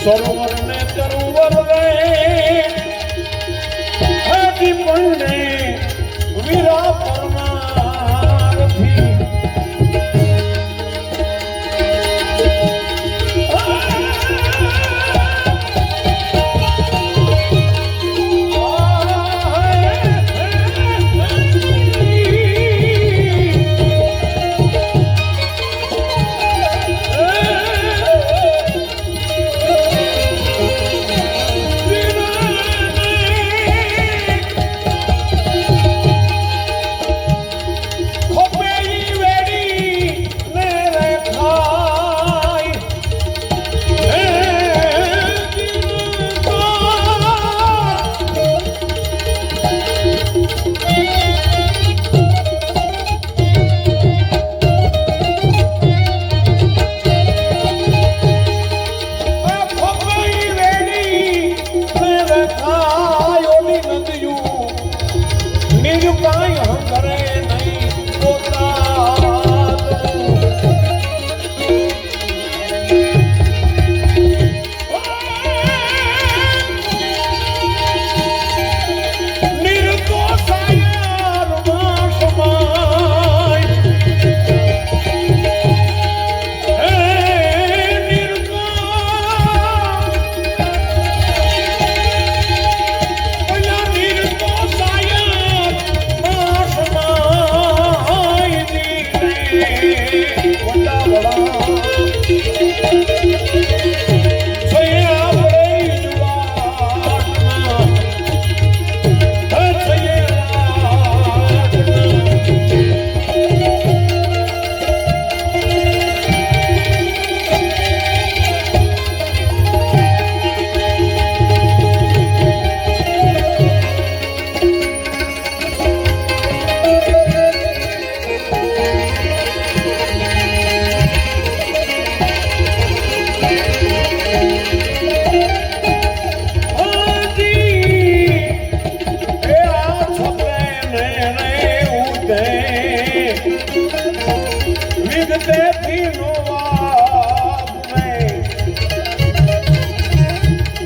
સરોવર ને તરુવર રે હાજી પણ વીરા પરમારથી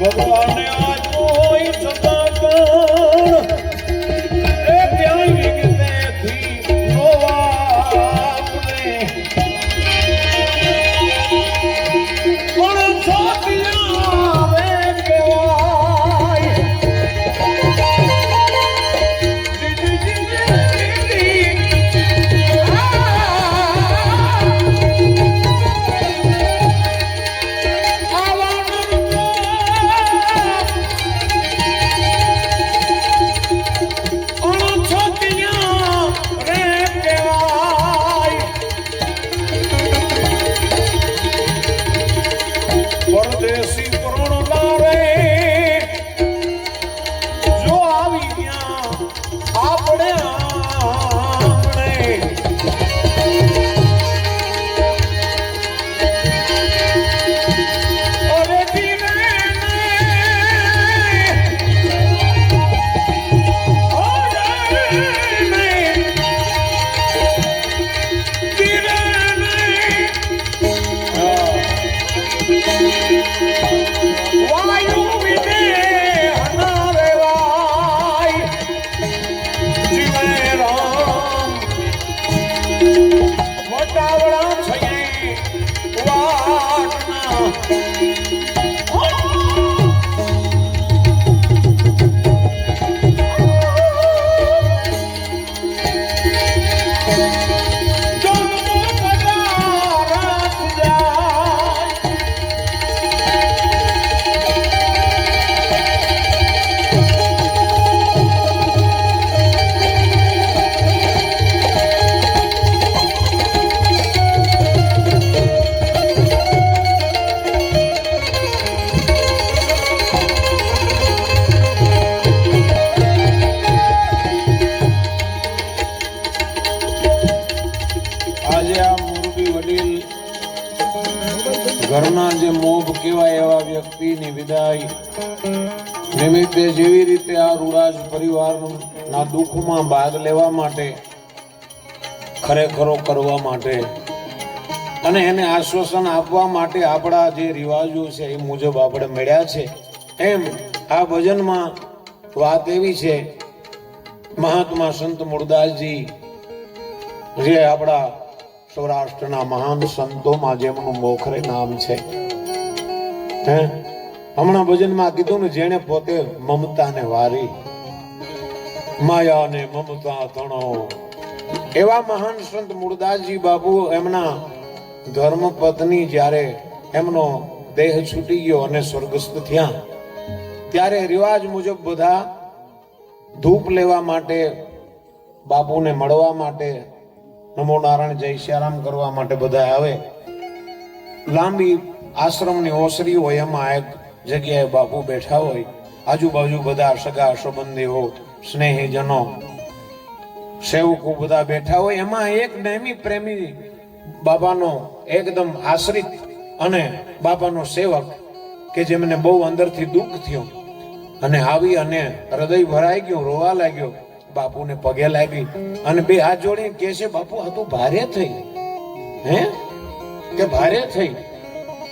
ભગવાન આજ કોઈ સદા પણ એ ત્યાં વિગતેથી નોવા આપણે પણ છોટિયા રે કહેવાય મોરબી વડીલ ઘરના જે મોભ કહેવાય એવા વ્યક્તિની વિદાય નિમિત્તે જેવી રીતે આ રૂડાજ પરિવારના દુઃખમાં ભાગ લેવા માટે, ખરેખરો કરવા માટે અને એને આશ્વાસન આપવા માટે આપણા જે રિવાજો છે એ મુજબ આપણે મળ્યા છે, એમ આ ભજનમાં વાત એવી છે, મહાત્મા સંત મૂળદાસજી જે આપણા સૌરાષ્ટ્રના મહાન સંતોમાં જેમનું મોખરે નામ છે, હમણાં ભજનમાં કીધું ને, જેણે પોતે મમતાને વારી, માયાને મમતા તણો, એવા મહાન સંત મૂળદાસજી બાપુ એમના ધર્મ પત્ની જ્યારે એમનો દેહ છૂટી ગયો અને સ્વર્ગસ્થ થયા, ત્યારે રિવાજ મુજબ બધા ધૂપ લેવા માટે, બાપુને મળવા માટે, નમો નારાયણ જય શ્યારામ કરવા માટે બધા આવે. લાંબી આશ્રમની ઓસરી હોય, એમાં એક જગ્યાએ બાપુ બેઠા હોય, આજુબાજુ બધા સગા સંબંધીઓ, સ્નેહીજનો, સેવકો બધા બેઠા હોય. એમાં એક નેમી પ્રેમી બાબાનો એકદમ આશ્રિત અને બાપાનો સેવક કે જેમને બહુ અંદરથી દુઃખ થયું અને આવી અને હૃદય ભરાઈ ગયું, રોવા લાગ્યો, બાપુને પગે લાગી અને બે હાથ જોડીને કહે છે, બાપુ આ તો ભારે થઈ, કે ભારે થઈ.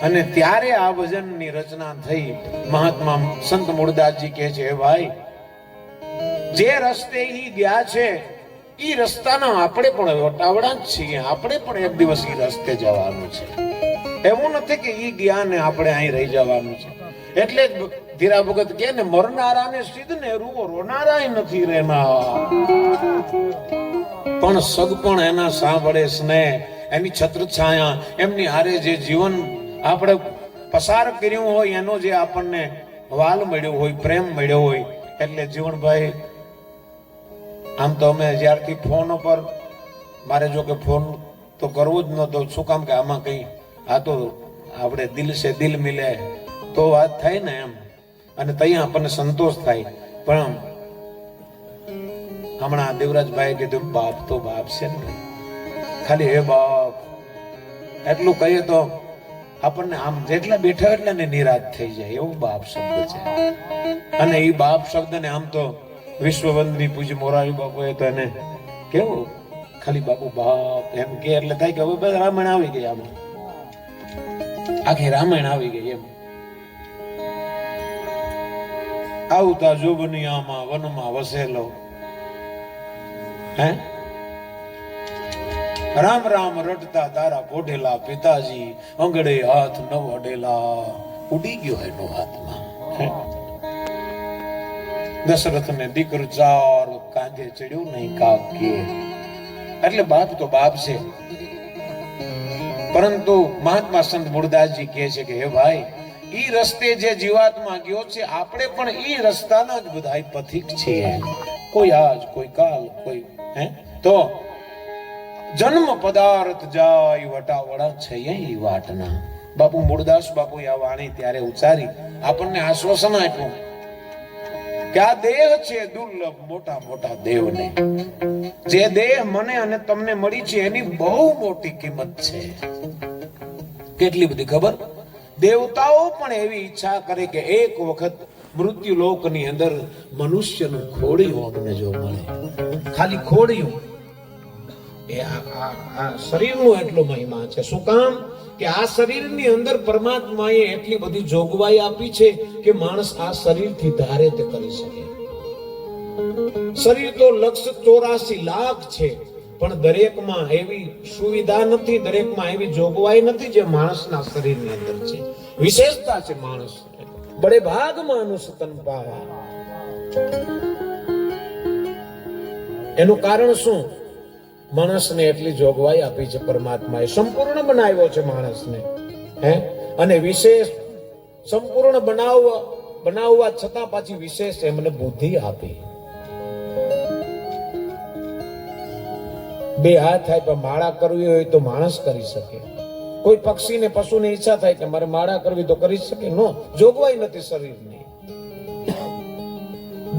અને ત્યારે આ ભજનની રચના થઈ. મહાત્મા સંત મૂળદાસજી કહે છે, ભાઈ, જે રસ્તે ઈ ગયા છે ઈ રસ્તાના આપણે પણ વટાવડા જ છીએ, આપણે પણ એક દિવસ ઈ રસ્તે જવાનું છે. એવું નથી કે ઈ ગયા ને આપણે અહીં રહી જવાનું છે. એટલે જ ધીરા ભગત કહે ને, મરનારાને સિદ્ધ ને રૂવો રોનારાય નથી રહેનાર. પણ સગપણ એના સાંભળે સ્નેહ, એની છત્ર છાયા, એમની હારે જે જીવન આપણે પસાર કર્યું હોય, એનો જે આપણને વાલ મળ્યો હોય, પ્રેમ મળ્યો હોય. એટલે જીવનભાઈ, આમ તો અમે જ્યારથી ફોન ઉપર, મારે જો કે ફોન તો કરવું જ નહોતો, શું કામ કે આમાં કઈ આ તો આપણે દિલ સે દિલ મિલે તો વાત થાય ને એમ, અને ત્યાં આપણને સંતોષ થાય. પણ હમણાં દેવરાજભાઈ કીધું, બાપ તો બાપ છે ને, ખાલી હે બાપ એટલું કહીએ તો આપણને આમ જેટલા બેઠા એટલા ને નિરાશ થઈ જાય, એવું બાપ શબ્દ છે. અને એ બાપ શબ્દ ને આમ તો વિશ્વવંદની પૂજ્ય મોરારી બાપુ એ તો એને કેવું ખાલી બાપુ બાપ એમ કે એટલે થાય કે હવે બસ રામાયણ આવી ગઈ, આમ આખી રામાયણ આવી ગઈ એમ. આવતા જોબનિયામાં વનમાં વસેલો, હે રામ રામ રટતા તારા પોઢેલા પિતાજી, અંગડે હાથ ન વડેલા, ઉડી ગયો એનો હાથમાં. દશરથ ને દીકરો ચાર કાંધે ચડ્યું નહીં કાકી. એટલે બાપ તો બાપ છે. પરંતુ મહાત્મા સંત મૂળદાસજી કહે છે કે, હે ભાઈ, ઈ રસ્તે જે જીવાત્મા ગયો છે, આપણે પણ ઈ રસ્તાના જ બધા પથિક છીએ. કોઈ આજ, કોઈ કાલ, કોઈ તો જન્મ પદાર્થ જાય વટાવડા છે એ વાટના. બાપુ મૂળદાસ બાપુ આ વાણી ત્યારે ઉચ્ચારી આપણને આશ્વાસન આપ્યું કે આ દેહ છે દુર્લભ, મોટા મોટા દેવ ને જે દેહ મને અને તમને મળી છે એની બહુ મોટી કિંમત છે. કેટલી બધી ખબર? દેવતાઓ પણ એવી ઈચ્છા કરે કે એક વખત મૃત્યુ લોકની અંદર મનુષ્યનું ખોડિયું અમને જો મળે, ખાલી ખોડિયું. એ આ શરીરનો એટલો મહિમા છે. શું કામ કે આ શરીરની અંદર પરમાત્માએ એટલી બધી જોગવાઈ આપી છે કે માણસ આ શરીરથી ધારે તે કરી શકે. શરીર તો 184 લાખ છે, પણ દરેકમાં એવી સુવિધા નથી, દરેકમાં એવી જોગવાઈ નથી જે માણસના શરીરની અંદર છે. વિશેષતા છે માણસ. બડે ભાગ માનુષ તન પાવા. એનું કારણ શું? માણસને એટલી જોગવાઈ આપી છે પરમાત્માએ, સંપૂર્ણ બનાવ્યો છે માણસને, અને વિશેષ સંપૂર્ણ બનાવવા છતાં પાછી વિશેષ એમને બુદ્ધિ આપી. બે હાથ થાય પણ માળા કરવી હોય તો માણસ કરી શકે. કોઈ પક્ષીને પશુને ઈચ્છા થાય કે મારે માળા કરવી તો કરી શકે? નો, જોગવાઈ નથી શરીરની.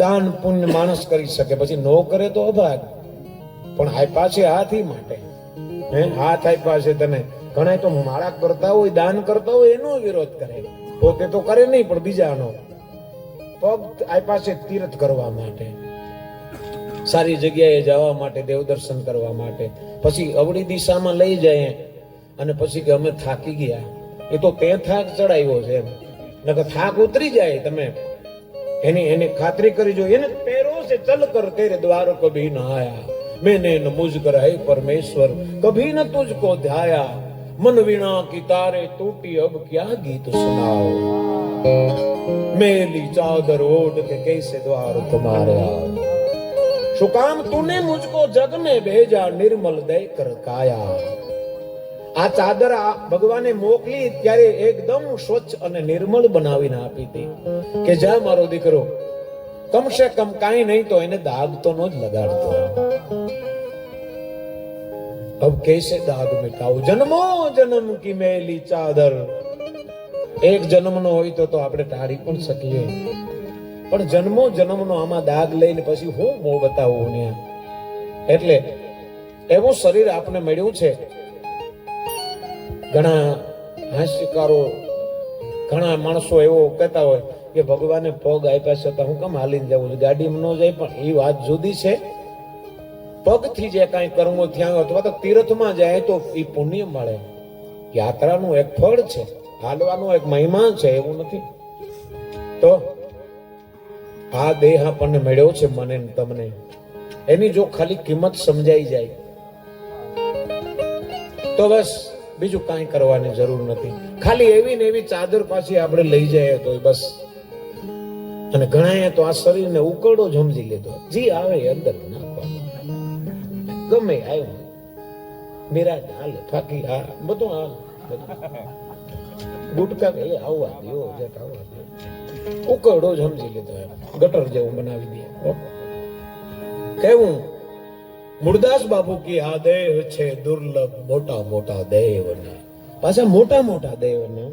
દાન પુણ્ય માણસ કરી શકે, પછી નો કરે તો અભાગ. પણ આ પાછી હાથી માટે હાથ આપ્યા છે તને. ઘણા તો માળા કરતા હોય, દાન કરતા હોય, એનો વિરોધ કરે. પોતે તો કરે નહીં, પણ બીજાનો. પગ આપ્યા છે તીર્થ કરવા માટે, સારી જગ્યાએ જવા માટે, દેવ દર્શન કરવા માટે. પછી અવળી દિશામાં લઈ જાય અને પછી કે અમે થાકી ગયા. એ તો તે થાક ચડાવ્યો છે એમ, નકર થાક ઉતરી જાય. તમે એની ખાતરી કરી જો. એને પેરો છે ચલ કર તેરે દ્વાર કભી ન આયા, मैंने न मुझ कर है परमेश्वर कभी न तुझको ध्याया, मन वीणा की तारे टूटी अब क्या गीत सुनाओ, मेली चादर ओढ़ के कैसे द्वार तुम्हारे आओ, શું કામ तूने मुझको जग में भेजा निर्मल दे कर काया. આ ચાદર ભગવાને મોકલી ત્યારે એકદમ સ્વચ્છ અને નિર્મળ બનાવીને આપી હતી કે જા મારો દીકરો, કમસે કમ કાંઈ નહીં તો એને દાગ તો નો જ લગાડતો. अब कैसे दाग मिटाओ, जन्मो जन्म की मैली चादर. એક જન્મનો હોય તો આપણે ટાળી પણ શકીએ, પણ જન્મો જન્મનો આમાં દાગ લઈને પછી હું મોં બતાવું ને. એટલે એવું શરીર આપણે મળ્યું છે. ઘણા હાસ્યકારો, ઘણા માણસો એવો કહેતા હોય કે ભગવાને પગ આપ્યા છતાં હું કેમ હાલીને જવું છું, ગાડીમાં ન જાય. પણ એ વાત જુદી છે. પગથી જે કાંઈ કર્મો થયા અથવા તો તીર્થમાં જાય તો એ પુણ્ય મળે. યાત્રાનું એક ફળ છે, હાલવાનો એક મહિમા છે, એવું નથી. તો આ દેહ આપણને મળ્યો છે, મને તમને, એની જો ખાલી કિંમત સમજાઈ જાય તો બસ બીજું કાંઈ કરવાની જરૂર નથી. ખાલી એવી ને એવી ચાદર પાછી આપણે લઈ જઈએ તો બસ. અને ઘણા તો આ શરીરને ઉકળો સમજી લીધો, જી આવે અંદર નાખવાનો, ગમે આવ્યું નિરાજ હાલે, ફાકી હા બધું હાલ, ગુટકા કે આવવા દો, આવવા દો, ઉકળો સમજી લીધો, ગટર જેવું બનાવી દે. કેવું મૂળદાસ બાપુ કી આ દેહ છે દુર્લભ, મોટા મોટા દેવને, પાછા મોટા મોટા દેવને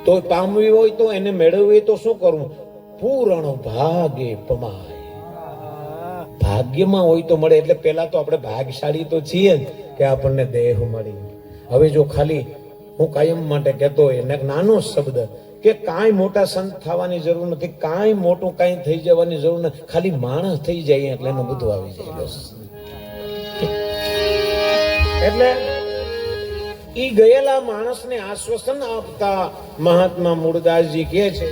તો પામવી હોય તો એને મેળવવી તો શું કરવું? પૂર્ણ ભાગે પમાય. ભાગ્યમાં હોય તો મળે. એટલે પેલા તો આપણે ભાગશાળી તો છીએ જ કે આપણને દેહ મળી. હવે જો ખાલી હું કાયમ માટે કહેતો હોય ને નાનો શબ્દ કે કાંઈ મોટા સંત થવાની જરૂર નથી, કાંઈ મોટું કાંઈ થઈ જવાની જરૂર નથી, ખાલી માણસ થઈ જાય એટલે એનું બધું આવી જાય બસ. એટલે ઈ ગયેલા માણસને આશ્વાસન આપતા મહાત્મા મૂળદાસજી કહે છે,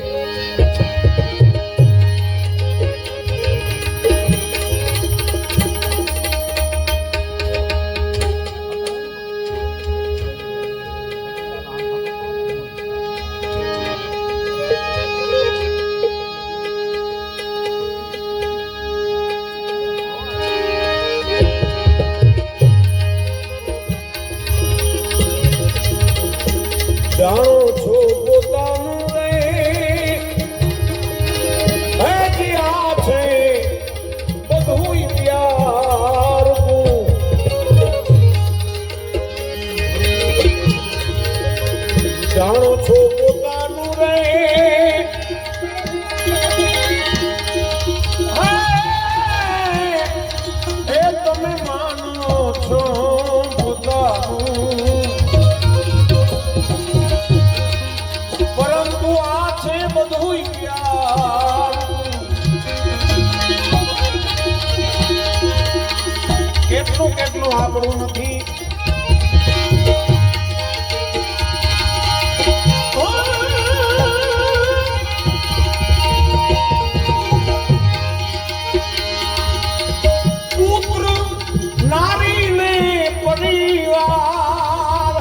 જાણો છો પોતાનું રે હજી આ છે બધું પ્યાર. જાણો છો પોતાનું રે એ તમે માનો છો પોતાનું, કેટલું કેટલું આપણું નથી. પુત્ર નારી ને પરિવાર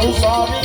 સંસારી